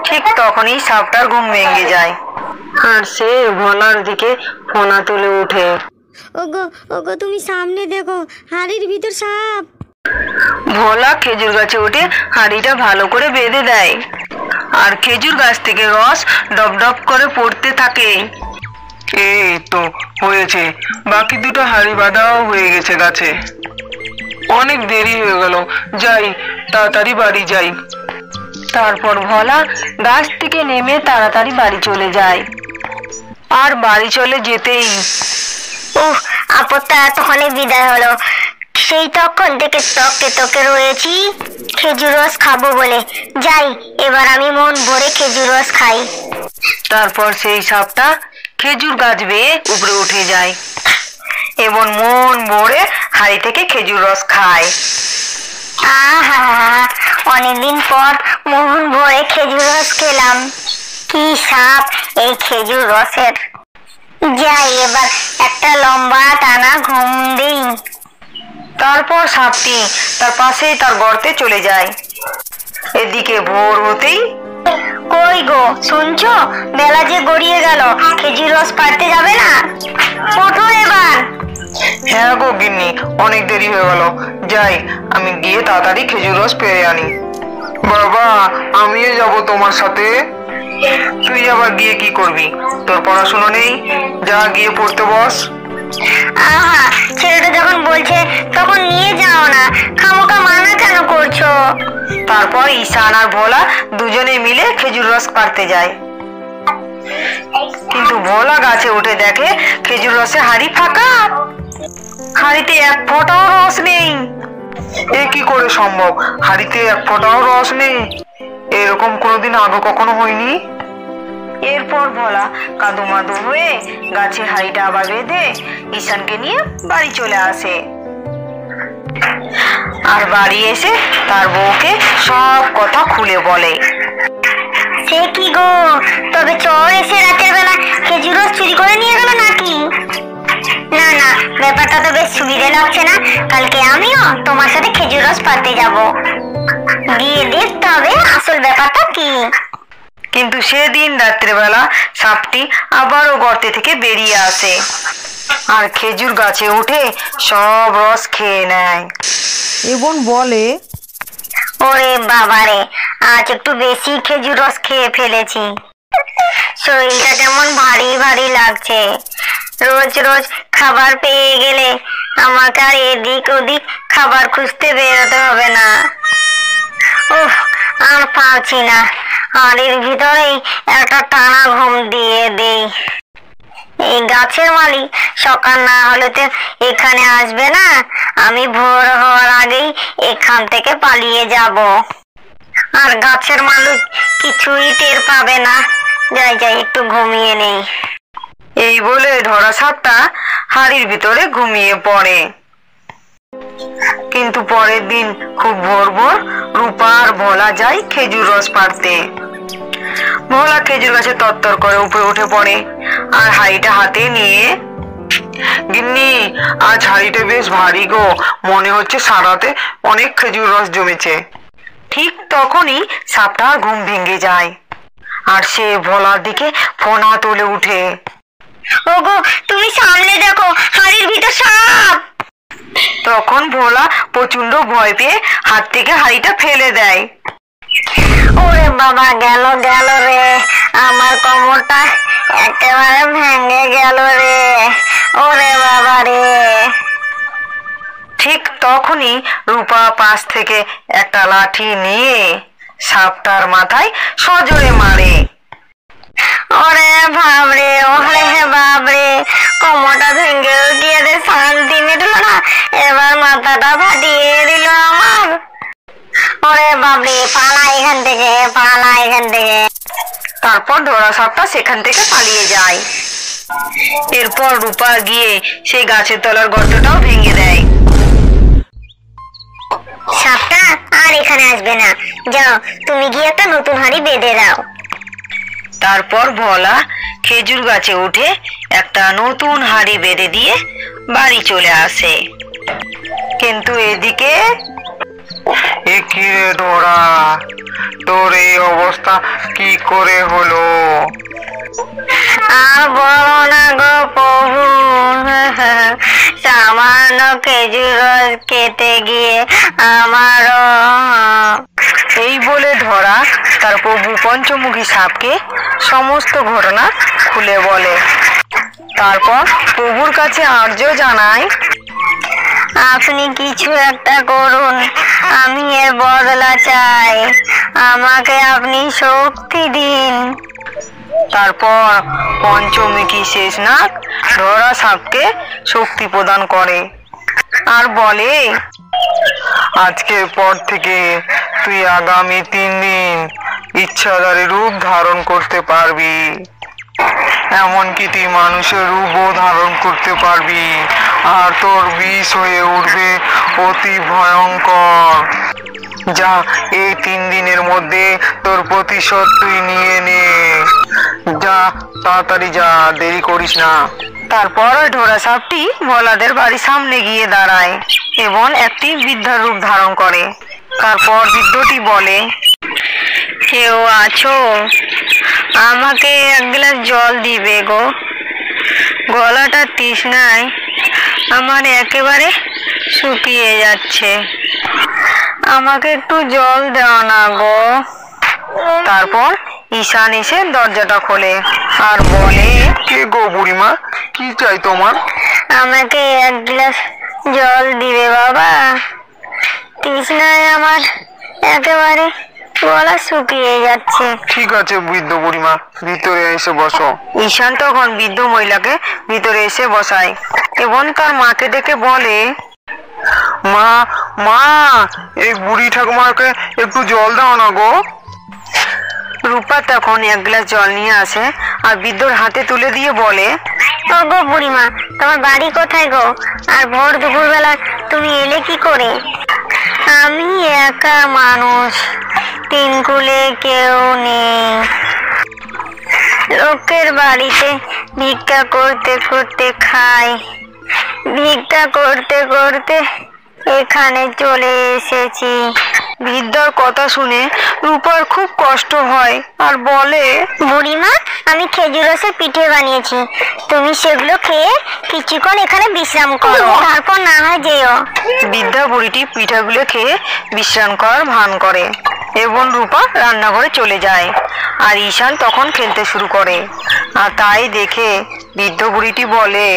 ঠিক তখনই সাপটার ঘুম ভেঙে যায় আর সে ভোলার দিকে ফোনা তুলে ওঠে। ওগো ওগো তুমি সামনে দেখো, হাড়ির ভিতর সাপ। ভোলা খেজুর গাছে উঠে হাঁড়িটা ভালো করে বেঁধে দেয় আর খেজুর গাছ থেকে রস ডব ডব করে পড়তে থাকে। এই তো হয়েছে, বাকি দুটো হাঁড়ি বাঁধাও হয়ে গেছে গাছে। অনেক দেরি হয়ে গেল, যাই তাড়াতাড়ি বাড়ি যাই। তারপর ভোলা গাছ থেকে নেমে তাড়াতাড়ি বাড়ি চলে যায়। আর বাড়ি চলে যেতেই আপদটা এতক্ষণে বিদায় হলো। সেই তখন থেকে তকে তকে রয়েছি খেজুর রস খাবো বলে। যাই, এবার আমি মন ভরে খেজুর রস খাই। তারপর সেই সাপটা খেজুর গাছ বেয়ে উপরে উঠে যায় এবং মন ভরে হাঁড়ি থেকে খেজুর রস খায়। আহা, অনেকদিন পর মন ভরে খেজুর রস খেলাম। কি স্বাদ এই খেজুর রসের। যাই, এবার একটা লম্বা টানা ঘুম দিই। তারপর সাপটি তার পাশেই তার গর্তে চলে যায়। এদিকে ভোর হতেই, কই গো, শুনছো? বেলা যে গড়িয়ে গেল, খেজুর রস পাড়তে যাবে না? ওঠো এবার। হ্যাঁ গো গিন্নি, অনেক দেরি হয়ে গেল, যাই আমি গিয়ে তাড়াতাড়ি খেজুর রস পেরে আনি। বাবা, আমিও যাব তোমার সাথে। তুই আবার গিয়ে কি করবি? তোর পড়াশোনা নেই, যা গিয়ে পড়তে বস। আহা, ছেলেটা যখন বলছে তখন নিয়ে যাও না, খামোকা মানা কেন করছো? তারপর ঈশান আর ভোলা দুজনে মিলে খেজুর রস পাড়তে যায়। কিন্তু ভোলা গাছে উঠে দেখে খেজুর রসে হাঁড়ি ফাঁকা, হাঁড়িতে এক ফোঁটাও রস নেই। এ কি করে সম্ভব? হাঁড়িতে এক ফোঁটাও রস নেই, এরকম কোনোদিন আগে কখনো হয়নি। এরপর ভোলা কাদুমাদু হয়ে গাছে হাঁড়িটা আবার বেঁধে ঈশানকে নিয়ে বাড়ি চলে আসে। আর বাড়ি এসে তার বউকে সব কথা খুলে বলে। সে কি গো, তবে চোর এসে রাতের বেলা খেজুর রস চুরি করে নিয়ে গেল নাকি? না না, ব্যাপারটা তো বেশ সুবিধে লাগছে না। কালকে আমিও তোমার সাথে খেজুর রস পাড়তে যাব, গিয়ে দেখতে হবে আসল ব্যাপারটা কি। কিন্তু সেদিন রাত্রেবেলা সাপটি আবারও গর্তে থেকে বেরিয়ে আসে আর খেজুর গাছে উঠে সব রস খেয়ে নেয় এবং বলে, ওরে বাবারে, আজ একটু বেশি খেজুর রস খেয়ে ফেলেছি। শরীরটা কেমন ভারী ভারী লাগছে। রোজ রোজ খাবার পেয়ে গেলে আমাকে আর এদিক ওদিক খাবার খুঁজতে বেরোতে হবে না। উফ, আর পারছি না, হাড়ির ভিতরেই একটা টানা ঘুম দিয়ে দেই। এই গাছের মালিক সকাল না হলে তো এখানে আসবে না। আমি ভোর হওয়ার আগেই এখান থেকে পালিয়ে যাব, আর গাছের মালিক কিছুই টের পাবে না। যাই যাই, একটু ঘুমিয়ে নেই। এই বলে ধরা সাপটা হাড়ির ভিতরে ঘুমিয়ে পড়ে। কিন্তু পরের দিন খুব ভোর ভোর রূপা আর ভোলা যায় খেজুর রস পাড়তে। ভোলা খেজুর গাছে তরতর করে উপরে উঠে পড়ে আর হাঁড়িটা হাতে নিয়ে, গিন্নি আজ হাঁড়িটা বেশ ভারী গো, মনে হচ্ছে সারাতে অনেক খেজুর রস জমেছে। ঠিক তখনই সাপটার ঘুম ভেঙে যায় আর সে ভোলার দিকে ফোনা তুলে উঠে। ওগো, তুমি সামনে দেখো, হাড়ির ভিতর সাপ। তখন ভোলা প্রচন্ড ভয় পেয়ে হাত থেকে হাঁড়িটা ফেলে দেয়। ওরে বাবা, গেল গেল রে, আমার কোমরটা একেবারে ভেঙে গেল রে। ওরে বাবা রে। ঠিক তখনই রূপা পাশ থেকে একটা লাঠি নিয়ে সাপটার মাথায় সজোরে মারে। ওরে বাবরে, ওরে বাবরে, কোমরটা ভেঙে গিয়ে শান্তি মিটল না, এবার মাথাটা ফাটিয়ে দিল আমার। ওরে বাবরে, পালা এখান থেকে, পালা এখান থেকে। তারপর ধরা সাপটা সেখান থেকে পালিয়ে যায়। এরপর রূপা গিয়ে সেই গাছের তলার গর্তটাও ভেঙে দেয়। সাপটা আর এখানে আসবে না, যাও তুমি গিয়ে একটা নতুন হাঁড়ি বেঁধে দাও। তারপর ভোলা খেজুর গাছে উঠে একটা নতুন হাঁড়ি বেঁধে দিয়ে বাড়ি চলে আসে। কিন্তু এদিকে এ কি রে ডোরা, তোর এই অবস্থা কি করে হলো? আর বলো না গো প্রভু, সামান্য খেজুর রস খেতে গিয়ে আমারও। এই বলে ধরা তার প্রভু পঞ্চমুখী সাপকে সমস্ত ঘটনা খুলে বলে। তারপর প্রভুর কাছে আর্য জানায়, আপনি কিছু একটা করুন, আমি এর বদলা চাই, আমাকে আপনি শক্তি দিন। তারপর পঞ্চমুখী শেষনাগ ধরা সাপকে শক্তি প্রদান করে আর বলে, আজকের পর থেকে তুই আগামী 3 দিন ইচ্ছাধারী রূপ ধারণ করতে পারবি, এমনকি তুই মানুষের রূপও ধারণ করতে পারবি, আর তোর বিষ হয়ে উঠবে অতি ভয়ঙ্কর। যা, এই 3 দিনের মধ্যে তোর প্রতিশোধ তুই নিয়ে নে। যা, তাড়াতাড়ি যা, দেরি করিস না। তারপর ওই ঢোড়া সাপটি ভোলাদের বাড়ির সামনে গিয়ে দাঁড়ায় এবং একটি বৃদ্ধার রূপ ধারণ করে। তারপর বৃদ্ধটি বলে, কেউ আছো? আমাকে এক গ্লাস জল দিবে গো, গলাটা তৃষ্ণায় আমার একেবারে শুকিয়ে যাচ্ছে, আমাকে একটু জল দাও না গো। তারপর ঈশান এসে দরজাটা খোলে আর বলে, কে গো বুড়িমা, কি চাই তোমার? আমাকে এক গ্লাস জল দিবে বাবা, তৃষ্ণায় আমার একেবারে গলা শুকিয়ে যাচ্ছে। ঠিক আছে বৃদ্ধ বুড়িমা, ভিতরে এসে বসো। ঈশান তখন বৃদ্ধ মহিলাকে ভিতরে এসে বসায় এবং তার মাকে ডেকে বলে, মা, মা, এই বুড়ি ঠাকুমাকে একটু জল দাও না গো। রূপা তখন এক গ্লাস জল নিয়ে আসে আর বৃদ্ধর হাতে তুলে দিয়ে বলে, ও গো বুড়িমা, তোমার বাড়ি কোথায় গো? আর ভোর দুপুরবেলা তুমি এলে কি করে? আমি একা মানুষ, 3 কুলে কেউ নেই, লোকের বাড়িতে ভিক্ষা করতে করতে খাই, ভিক্ষা করতে করতে এখানে চলে এসেছি। বৃদ্ধর কথা শুনে রূপার খুব কষ্ট হয় আর বলে, বুড়িমা, আমি খেজুর রসের পিঠে বানিয়েছি, তুমি সেগুলো খেয়ে কিছুক্ষণ এখানে বিশ্রাম করো, তারপর না হয় যেও। বৃদ্ধা বুড়িটি পিঠাগুলো খেয়ে বিশ্রাম করার ভান করে এবং রূপা রান্নাঘরে চলে যায় আর ঈশান তখন খেলতে শুরু করে। আর তাই দেখে বৃদ্ধ বুড়িটি বলে,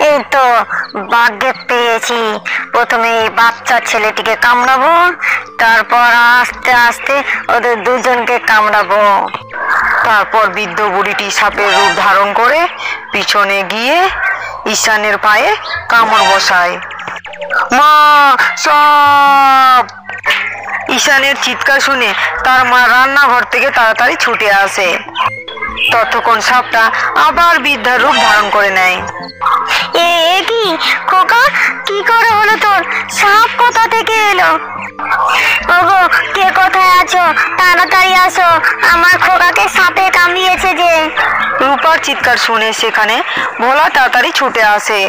এই তো ভাগ্যে পেয়েছি, প্রথমে এই বাচ্চা ছেলেটিকে কামড়াবো, তারপর আস্তে আস্তে ওদের দুজনকে কামড়াবো। তারপর বৃদ্ধ বুড়িটি সাপের রূপ ধারণ করে পিছনে গিয়ে ঈশানের পায়ে কামড় বসায়। মা, সাপ! ঈশানের চিৎকার শুনে তার মা রান্নাঘর থেকে তাড়াতাড়ি ছুটে আসে। ততক্ষণ সাপটা আবার বৃদ্ধার রূপ ধারণ করে নেয়। এ কি খোকা, কি করে হলো তোর? সাপ কোথা থেকে এলো? ওগো, কে কোথায় আছো? তাড়াতাড়ি আসো, আমার খোকাকে সাপে কামড়িয়েছে যে। রূপার চিৎকার শুনে সেখানে ভোলা তাড়াতাড়ি ছুটে আসে।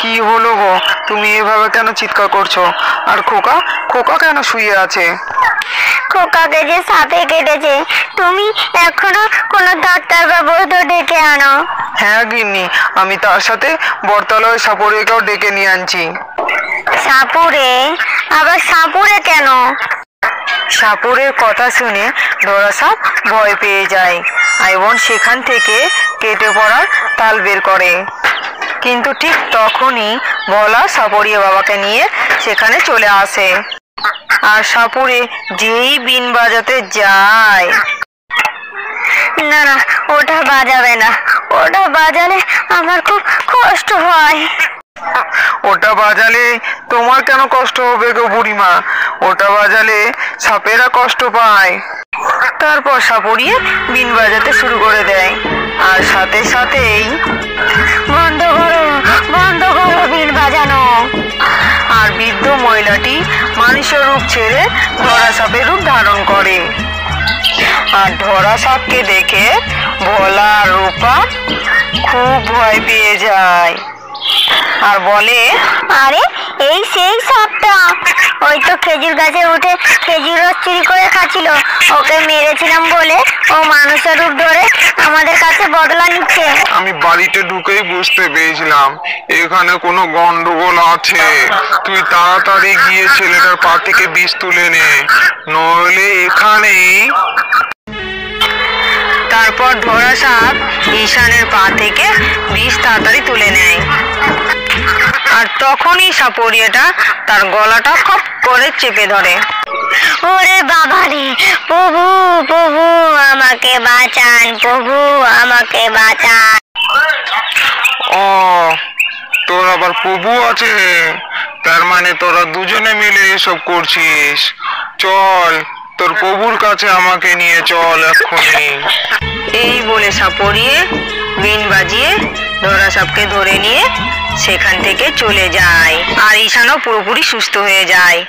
কি হলো গো, তুমি এভাবে কেন চিৎকার করছো? আর খোকা, খোকা কেন শুয়ে আছে? খোকাকে যে সাপে কেটেছে, তুমি এখনো কোনো ডাক্তার বাবু তো ডেকে আনো। হ্যাঁ গিন্নি, আমি তার সাথে বর্তালয় সাপুরেকেও ডেকে নিয়ে আনছি। সাপুরে? আবার সাপুরে কেন? সাপুরের কথা শুনে ধরা সাপ ভয় পেয়ে যায় এবং সেখান থেকে কেটে পড়ার তাল বের করে। কিন্তু ঠিক তখনই ভোলা সাপুরিয়া বাবাকে নিয়ে সেখানে চলে আসে। আর সাপুরে যেই বিন বাজাতে যায়, না না, ওটা বাজাবে না, ওটা বাজালে আমার খুব কষ্ট হয়। ওটা বাজালে তোমার কেন কষ্ট হবে গো বুড়িমা? ওটা বাজালে সাপেরা কষ্ট পায়। তারপর সাপুরিয়ে বিন বাজাতে শুরু করে দেয় আর সাথে সাথেই, বন্ধ করো, বন্ধ করো বিন বাজানো। আর বৃদ্ধ মহিলাটি মানুষের রূপ ছেড়ে ধরা সাপের রূপ ধারণ করে। আর ধরা সাপকে দেখে ভোলা আর রূপা খুব ভয় পেয়ে যায় আর বলে, আরে এই সেই সাপটা, ওই তো খেজুর গাছে উঠে খেজুর রস চুরি করে খাচ্ছিল। ওকে মেরেছিলাম বলে ও মানুষের রূপ ধরে আমাদের কাছে বদলা নিচ্ছে। আমি বাড়িতে ঢুকেই বুঝতে পেরেছিলাম এখানে কোনো গন্ডগোল আছে। তুই তাড়াতাড়ি গিয়ে ছেলেটার পা থেকে বিষ তুলে নে, নইলে এখানেই। তারপর ধরা সাপ ঈশানের পা থেকে বিষ তাড়াতাড়ি তুলে নেয়। আর তখনই সাপরিয়াটা তার গলাটা খপ করে চেপে ধরে। ওরে বাবা রে, প্রভু প্রভু আমাকে বাঁচান, প্রভু আমাকে বাঁচান। ও, তোর আবার প্রভু আছে? তার মানে তোরা দুজনে মিলে এসব করছিস। চল, তোর প্রভুর কাছে আমাকে নিয়ে চল এক্ষুনি। এই বলে সাপরিয়ে বিন বাজিয়ে ধরা সাপকে ধরে নিয়ে সেখান থেকে চলে যায়। আর ঈশানও পুরোপুরি সুস্থ হয়ে যায়।